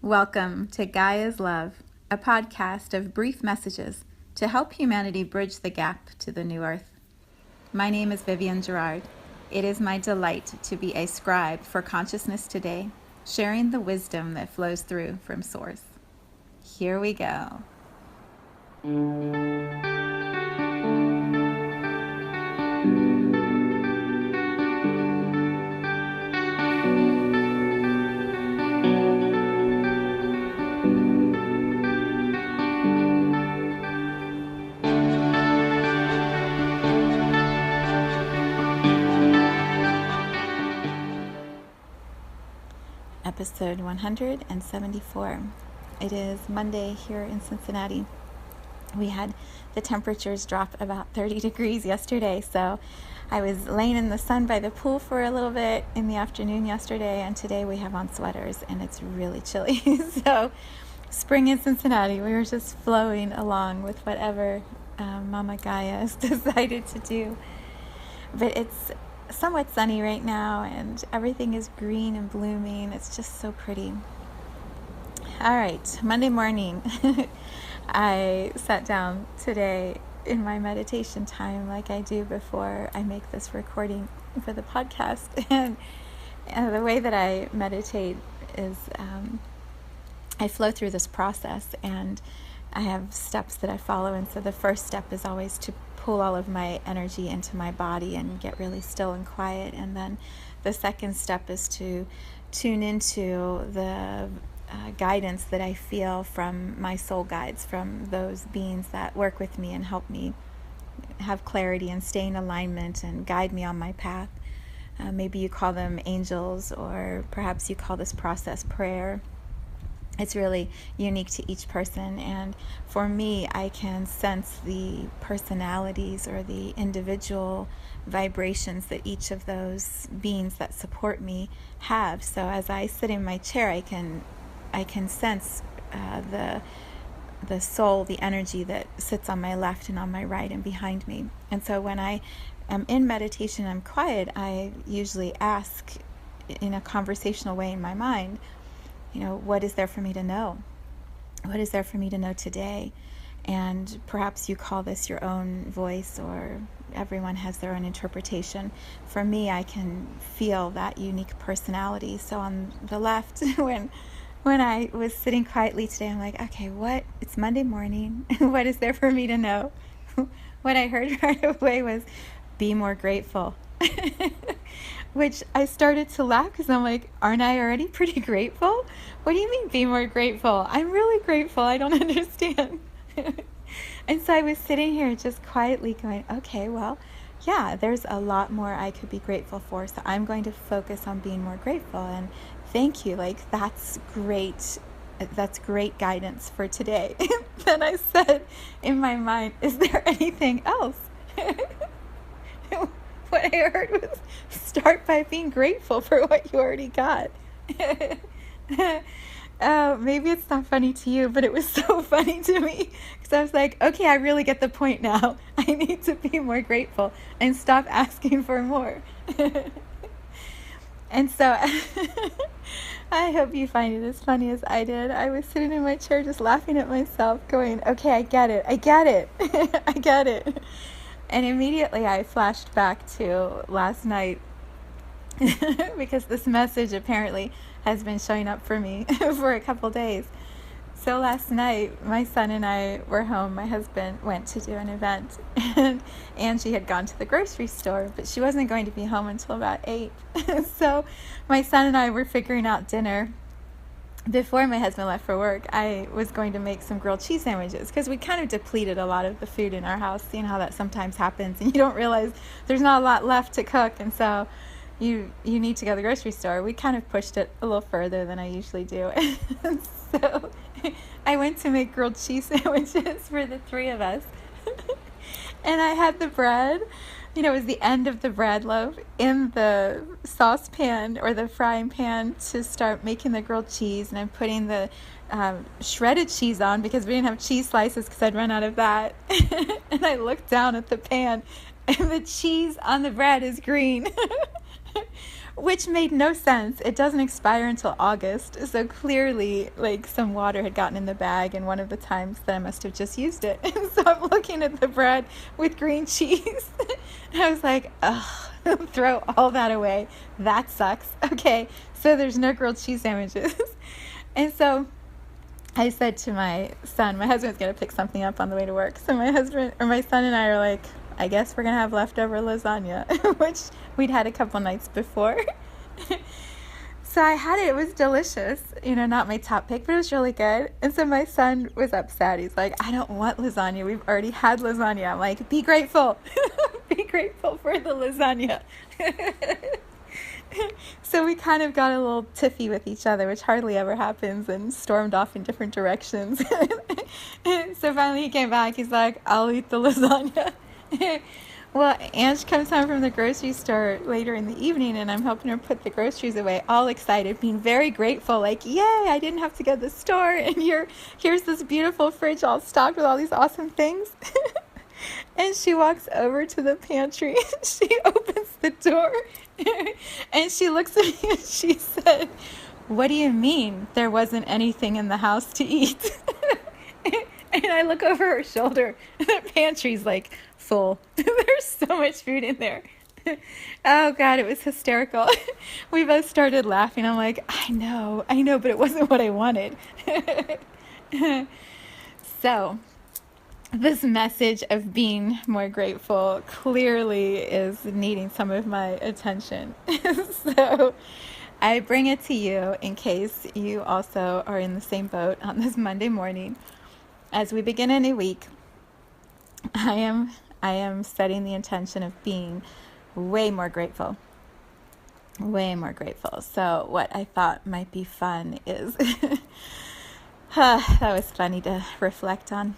Welcome to Gaia's Love, a podcast of brief messages to help humanity bridge the gap to the new earth. My name is Vivienne Gerard. It is my delight to be a scribe for consciousness today, sharing the wisdom that flows through from Source. Here we go. Episode 174. It is Monday here in Cincinnati. We had the temperatures drop about 30 degrees yesterday, so I was laying in the sun by the pool for a little bit in the afternoon yesterday, and today we have on sweaters and it's really chilly. So spring in Cincinnati, we were just flowing along with whatever Mama Gaia has decided to do. But it's somewhat sunny right now and everything is green and blooming. It's just so pretty. All right, Monday morning. I sat down today in my meditation time like I do before I make this recording for the podcast. And the way that I meditate is I flow through this process and I have steps that I follow. And so the first step is always to pull all of my energy into my body and get really still and quiet. And then the second step is to tune into the guidance that I feel from my soul guides, from those beings that work with me and help me have clarity and stay in alignment and guide me on my path. Maybe you call them angels, or perhaps you call this process prayer. It's really unique to each person, and for me, I can sense the personalities or the individual vibrations that each of those beings that support me have. So as I sit in my chair, I can sense the soul, the energy that sits on my left and on my right and behind me. And so when I am in meditation, I'm quiet, I usually ask in a conversational way in my mind, what is there for me to know? What is there for me to know today? And perhaps you call this your own voice, or everyone has their own interpretation. For me, I can feel that unique personality. So on the left, when I was sitting quietly today, I'm like, okay, it's Monday morning. What is there for me to know? What I heard right away was, be more grateful. Which I started to laugh because I'm like, aren't I already pretty grateful? What do you mean be more grateful? I'm really grateful. I don't understand. And so I was sitting here just quietly going, okay, well, yeah, there's a lot more I could be grateful for. So I'm going to focus on being more grateful. And thank you. Like, that's great. That's great guidance for today. Then I said in my mind, is there anything else? What I heard was, start by being grateful for what you already got. Maybe it's not funny to you, but it was so funny to me because I was like, okay, I really get the point now. I need to be more grateful and stop asking for more. And so I hope you find it as funny as I did. I was sitting in my chair just laughing at myself going, okay, I get it. I get it. And immediately I flashed back to last night because this message apparently has been showing up for me for a couple days. So last night, my son and I were home. My husband went to do an event, and Angie had gone to the grocery store, but she wasn't going to be home until about 8. So my son and I were figuring out dinner. Before my husband left for work, I was going to make some grilled cheese sandwiches because we kind of depleted a lot of the food in our house, seeing how that sometimes happens and you don't realize there's not a lot left to cook, and so you need to go to the grocery store. We kind of pushed it a little further than I usually do. And so I went to make grilled cheese sandwiches for the three of us. And I had the bread, it was the end of the bread loaf in the saucepan or the frying pan to start making the grilled cheese. And I'm putting the shredded cheese on because we didn't have cheese slices because I'd run out of that. And I looked down at the pan and the cheese on the bread is green. which made no sense. It doesn't expire until August. So clearly, like, some water had gotten in the bag, and one of the times that I must have just used it. And so I'm looking at the bread with green cheese. And I was like, ugh, throw all that away. That sucks. Okay, so there's no grilled cheese sandwiches. And so I said to my son, my husband's going to pick something up on the way to work. So my son and I are like, I guess we're going to have leftover lasagna, which we'd had a couple nights before. So I had it. It was delicious. Not my top pick, but it was really good. And so my son was upset. He's like, I don't want lasagna. We've already had lasagna. I'm like, be grateful. Be grateful for the lasagna. So we kind of got a little tiffy with each other, which hardly ever happens, and stormed off in different directions. So finally he came back. He's like, I'll eat the lasagna. Well, Ange comes home from the grocery store later in the evening, and I'm helping her put the groceries away, all excited, being very grateful, like, yay, I didn't have to go to the store, and here's this beautiful fridge all stocked with all these awesome things. And she walks over to the pantry, and she opens the door, and she looks at me, and she said, what do you mean there wasn't anything in the house to eat? And I look over her shoulder, and the pantry's like full. There's so much food in there. Oh God, it was hysterical. We both started laughing. I'm like, I know, but it wasn't what I wanted. So this message of being more grateful clearly is needing some of my attention. So I bring it to you in case you also are in the same boat on this Monday morning. As we begin a new week, I am setting the intention of being way more grateful. Way more grateful. So what I thought might be fun is, that was funny to reflect on.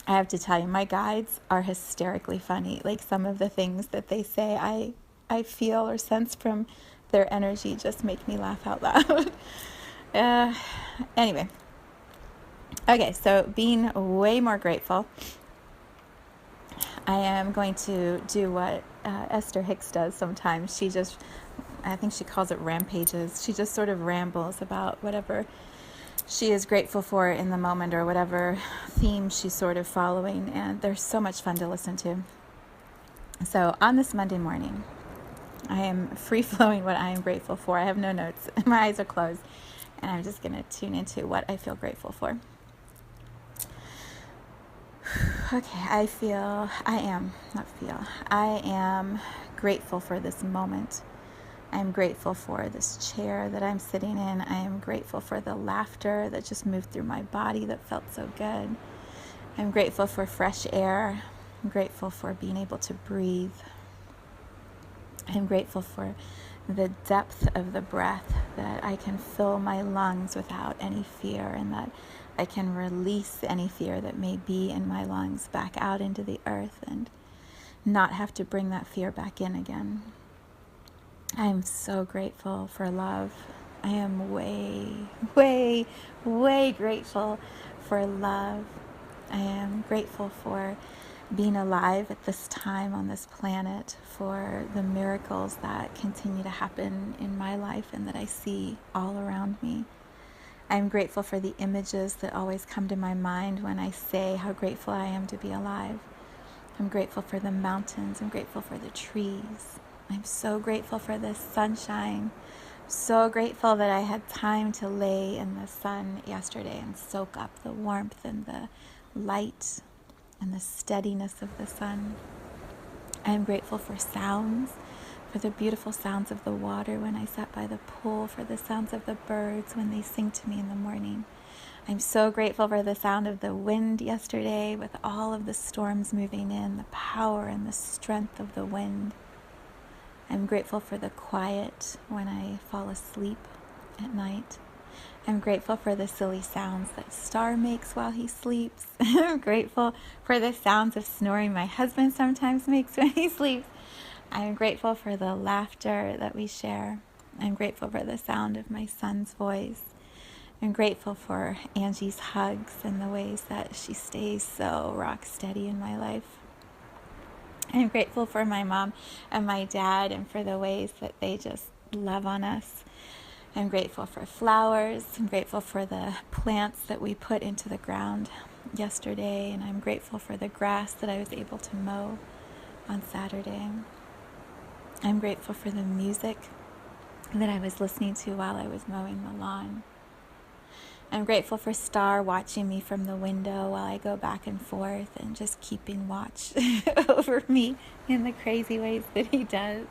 I have to tell you, my guides are hysterically funny. Like, some of the things that they say, I feel or sense from their energy just make me laugh out loud. Anyway. Okay, so being way more grateful, I am going to do what Esther Hicks does sometimes. I think she calls it rampages. She just sort of rambles about whatever she is grateful for in the moment, or whatever theme she's sort of following, and they're so much fun to listen to. So on this Monday morning, I am free-flowing what I am grateful for. I have no notes. My eyes are closed, and I'm just going to tune into what I feel grateful for. Okay, I am grateful for this moment. I'm grateful for this chair that I'm sitting in. I am grateful for the laughter that just moved through my body that felt so good. I'm grateful for fresh air. I'm grateful for being able to breathe. I'm grateful for the depth of the breath, that I can fill my lungs without any fear, and that I can release any fear that may be in my lungs back out into the earth and not have to bring that fear back in again. I am so grateful for love. I am way, way, way grateful for love. I am grateful for being alive at this time on this planet, for the miracles that continue to happen in my life and that I see all around me. I'm grateful for the images that always come to my mind when I say how grateful I am to be alive. I'm grateful for the mountains. I'm grateful for the trees. I'm so grateful for the sunshine. I'm so grateful that I had time to lay in the sun yesterday and soak up the warmth and the light and the steadiness of the sun. I'm grateful for sounds, for the beautiful sounds of the water when I sat by the pool, for the sounds of the birds when they sing to me in the morning. I'm so grateful for the sound of the wind yesterday, with all of the storms moving in, the power and the strength of the wind. I'm grateful for the quiet when I fall asleep at night. I'm grateful for the silly sounds that Star makes while he sleeps. I'm grateful for the sounds of snoring my husband sometimes makes when he sleeps. I'm grateful for the laughter that we share. I'm grateful for the sound of my son's voice. I'm grateful for Angie's hugs and the ways that she stays so rock steady in my life. I'm grateful for my mom and my dad and for the ways that they just love on us. I'm grateful for flowers. I'm grateful for the plants that we put into the ground yesterday, and I'm grateful for the grass that I was able to mow on Saturday. I'm grateful for the music that I was listening to while I was mowing the lawn. I'm grateful for Star watching me from the window while I go back and forth and just keeping watch over me in the crazy ways that he does.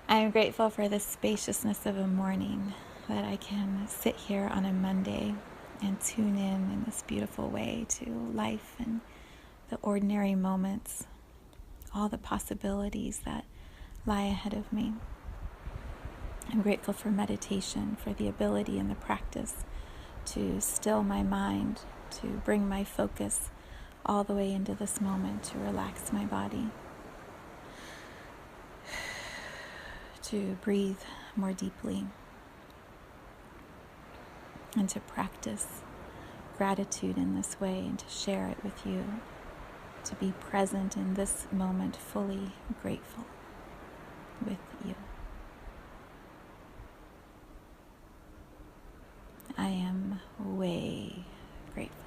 I'm grateful for the spaciousness of a morning, that I can sit here on a Monday and tune in this beautiful way to life and the ordinary moments, all the possibilities that lie ahead of me. I'm grateful for meditation, for the ability and the practice to still my mind, to bring my focus all the way into this moment, to relax my body, to breathe more deeply, and to practice gratitude in this way and to share it with you, to be present in this moment fully grateful with you. I am way grateful.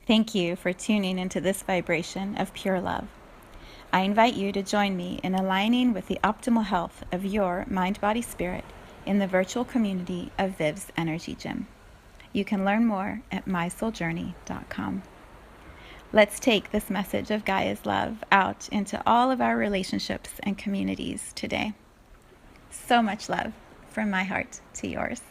Thank you for tuning into this vibration of pure love. I invite you to join me in aligning with the optimal health of your mind, body, spirit in the virtual community of Viv's Energy Gym. You can learn more at mysouljourney.com. Let's take this message of Gaia's love out into all of our relationships and communities today. So much love from my heart to yours.